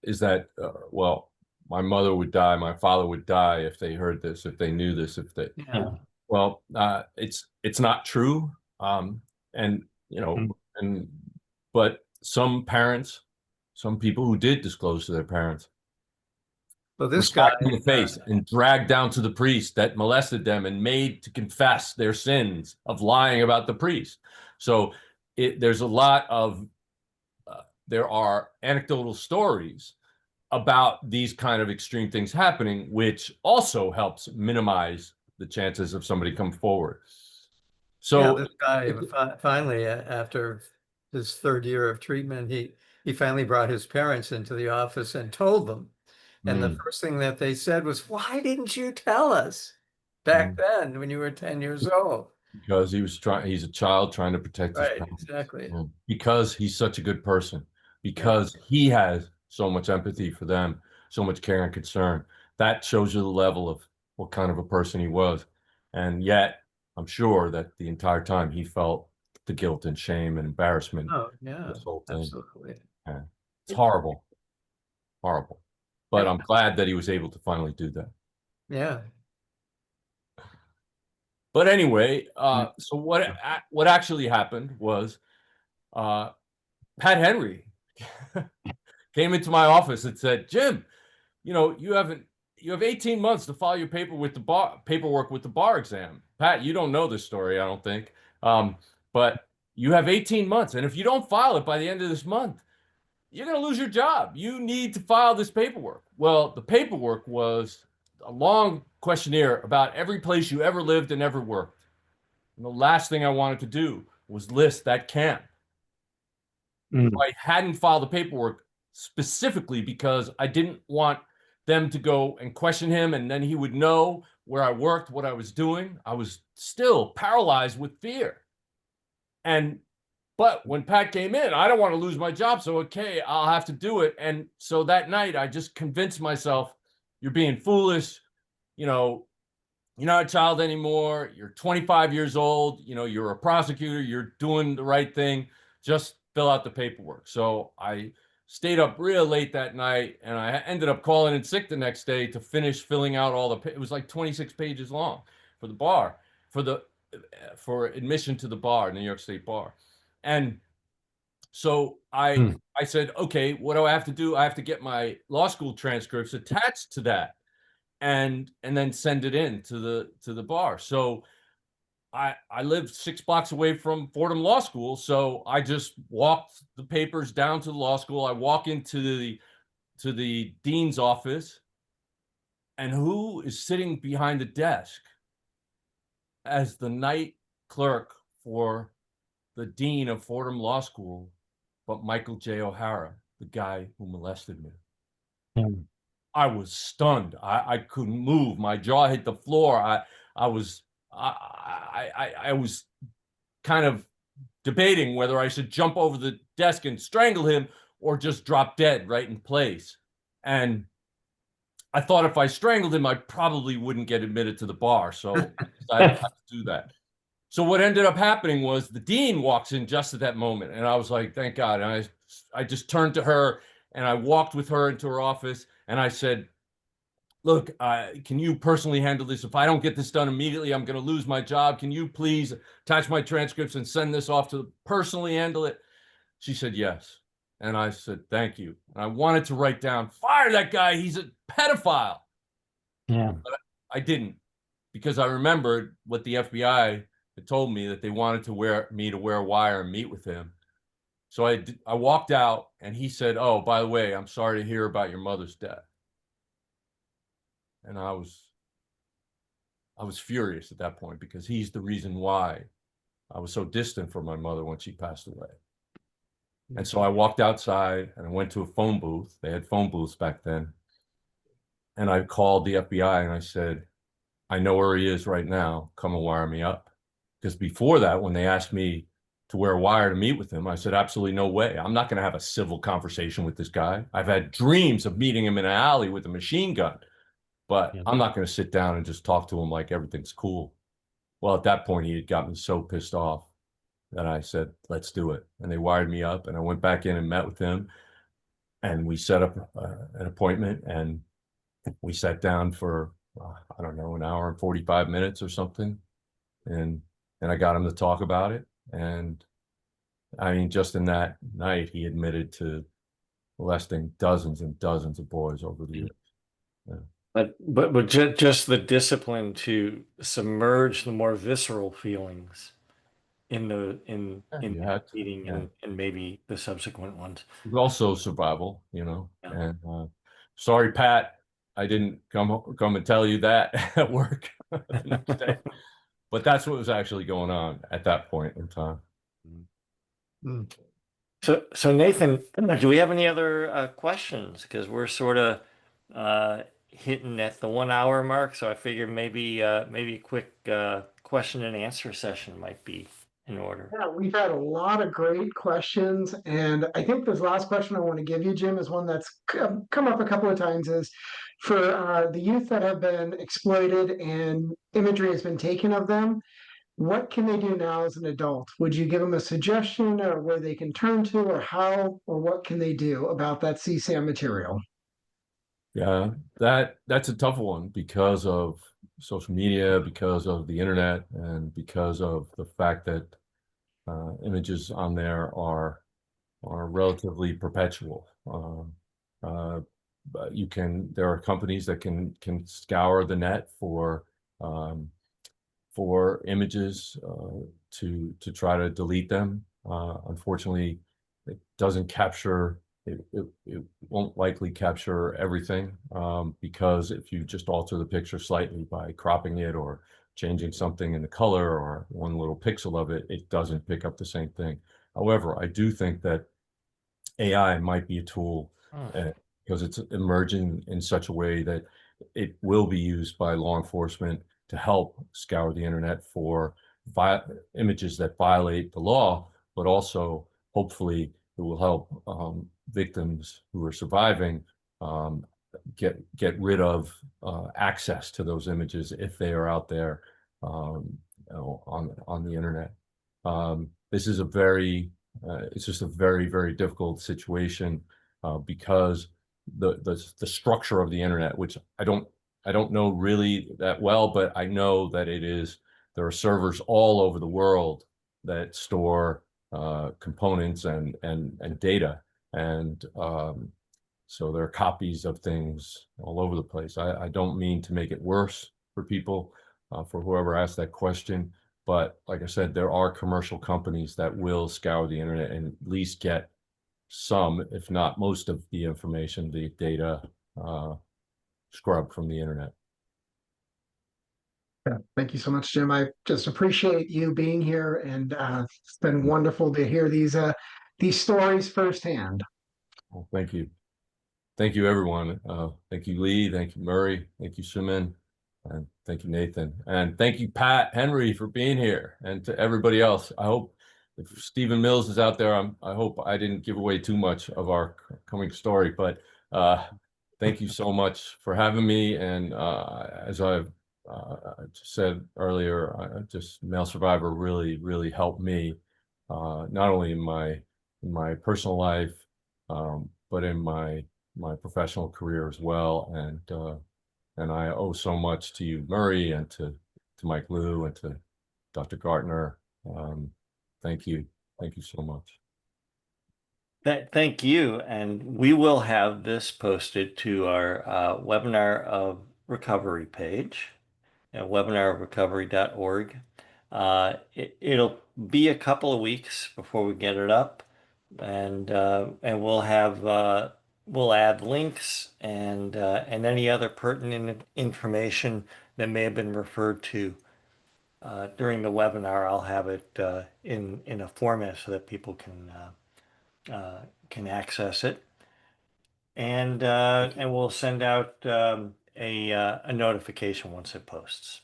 is that, well, my mother would die, my father would die if they heard this, if they knew this, Yeah. well, it's not true. And, but some parents, some people who did disclose to their parents, Well, were this guy, slapped in the face and dragged down to the priest that molested them and made to confess their sins of lying about the priest. So there's a lot of, there are anecdotal stories about these kind of extreme things happening, which also helps minimize the chances of somebody come forward. So this guy finally, after his third year of treatment, he finally brought his parents into the office and told them. And the first thing that they said was, "Why didn't you tell us back then when you were 10 years old?" Because he's a child trying to protect his parents. Exactly. Because he's such a good person, because he has so much empathy for them, so much care and concern. That shows you the level of what kind of a person he was. And yet, I'm sure that the entire time he felt the guilt and shame and embarrassment. Oh, yeah, this whole thing. absolutely. Yeah. It's horrible. Horrible. But I'm glad that he was able to finally do that. Yeah. But anyway, so what actually happened was Pat Henry came into my office and said, "Jim, you have 18 months to file your paperwork with the bar exam. Pat, you don't know this story, I don't think. But you have 18 months. And if you don't file it by the end of this month, you're going to lose your job. You need to file this paperwork." Well, the paperwork was a long questionnaire about every place you ever lived and ever worked. And the last thing I wanted to do was list that camp. So I hadn't filed the paperwork specifically because I didn't want them to go and question him, and then he would know where I worked, what I was doing. I was still paralyzed with fear. But when Pat came in, I don't want to lose my job, so okay, I'll have to do it. And so that night, I just convinced myself, you're being foolish. You're not a child anymore. You're 25 years old. You're a prosecutor. You're doing the right thing. Just fill out the paperwork. So I stayed up real late that night, and I ended up calling in sick the next day to finish filling out it was like 26 pages long for the bar, for admission to the bar, New York State Bar. And so I said, okay, what do I have to do? I have to get my law school transcripts attached to that and then send it in to the bar. So I lived 6 blocks away from Fordham Law School. So I just walked the papers down to the law school. I walk into the dean's office, and who is sitting behind the desk as the night clerk for the dean of Fordham Law School, but Michael J. O'Hara, the guy who molested me. I was stunned. I couldn't move. My jaw hit the floor. I was kind of debating whether I should jump over the desk and strangle him or just drop dead right in place. And I thought if I strangled him, I probably wouldn't get admitted to the bar. So I decided not to do that. So what ended up happening was the dean walks in just at that moment. And I was like, thank God. And I just turned to her and I walked with her into her office. And I said, look, can you personally handle this? If I don't get this done immediately, I'm going to lose my job. Can you please attach my transcripts and send this off to personally handle it? She said, yes. And I said, thank you. And I wanted to write down, fire that guy. He's a pedophile. Yeah. But I didn't, because I remembered what the FBI had told me, that they wanted me to wear a wire and meet with him. So I walked out, and he said, oh, by the way, I'm sorry to hear about your mother's death. And I was furious at that point, because he's the reason why I was so distant from my mother when she passed away. And so I walked outside and I went to a phone booth. They had phone booths back then. And I called the FBI and I said, I know where he is right now. Come and wire me up. Because before that, when they asked me to wear a wire to meet with him, I said, absolutely no way. I'm not going to have a civil conversation with this guy. I've had dreams of meeting him in an alley with a machine gun, but I'm not going to sit down and just talk to him like everything's cool. Well, at that point, he had got me so pissed off that I said, let's do it. And they wired me up, and I went back in and met with him, and we set up an appointment, and we sat down for, I don't know, an hour and 45 minutes or something. And I got him to talk about it. And I mean, just in that night, he admitted to molesting dozens and dozens of boys over the years. Yeah. But just the discipline to submerge the more visceral feelings in the You had to, meeting yeah. and maybe the subsequent ones. It's also survival, you know. Yeah. And sorry, Pat, I didn't come and tell you that at work the next day. But that's what was actually going on at that point in time. Mm. So Nathan, do we have any other questions? Because we're sort of hitting at the 1 hour mark, so I figured maybe a quick question and answer session might be in order. Yeah, we've had a lot of great questions, and I think this last question I want to give you, Jim, is one that's come up a couple of times. Is for the youth that have been exploited and imagery has been taken of them. What can they do now as an adult? Would you give them a suggestion or where they can turn to, or how, or what can they do about that CSAM material? Yeah, that's a tough one because of social media, because of the internet, and because of the fact that images on there are relatively perpetual. But there are companies that can scour the net um, for images to try to delete them. Unfortunately, it doesn't capture. It won't likely capture everything because if you just alter the picture slightly by cropping it or changing something in the color or one little pixel of it, it doesn't pick up the same thing. However, I do think that AI might be a tool because it's emerging in such a way that it will be used by law enforcement to help scour the internet for images that violate the law, but also hopefully it will help victims who are surviving get rid of access to those images if they are out there on the internet. This is it's just a very, very difficult situation because the structure of the internet, which I don't know really that well, but I know that there are servers all over the world that store components and data, and so there are copies of things all over the place. I don't mean to make it worse for people, for whoever asked that question, but like I said, there are commercial companies that will scour the internet and at least get some, if not most of the information, the data scrubbed from the internet. Yeah, thank you so much, Jim. I just appreciate you being here, and it's been wonderful to hear these stories firsthand. Well, thank you. Thank you, everyone. Thank you, Lee. Thank you, Murray. Thank you, Simon. And thank you, Nathan. And thank you, Pat Henry, for being here. And to everybody else, I hope if Stephen Mills is out there, I hope I didn't give away too much of our coming story. But thank you so much for having me. And as I've said earlier, Male Survivor really, really helped me, not only in my personal life, but in my professional career as well. And I owe so much to you, Murray, and to Mike Liu and to Dr. Gartner. Thank you. Thank you so much. Thank you. And we will have this posted to our webinar of recovery page at webinarofrecovery.org. It'll be a couple of weeks before we get it up, and we'll add links and any other pertinent information that may have been referred to during the webinar. I'll have it in a format so that people can access it, and we'll send out a notification once it posts.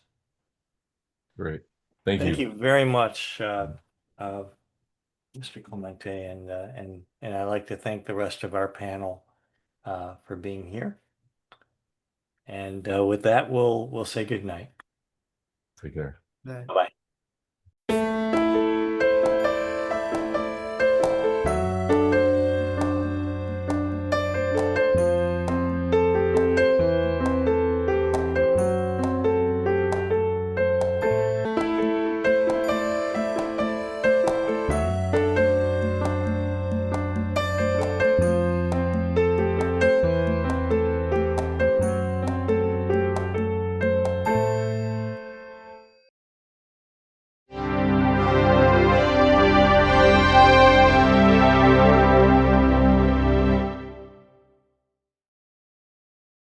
Great. Thank Thank you. you very much, Mr. Clemente, and I'd like to thank the rest of our panel for being here. And with that, we'll say good night. Take care. Right. Bye-bye.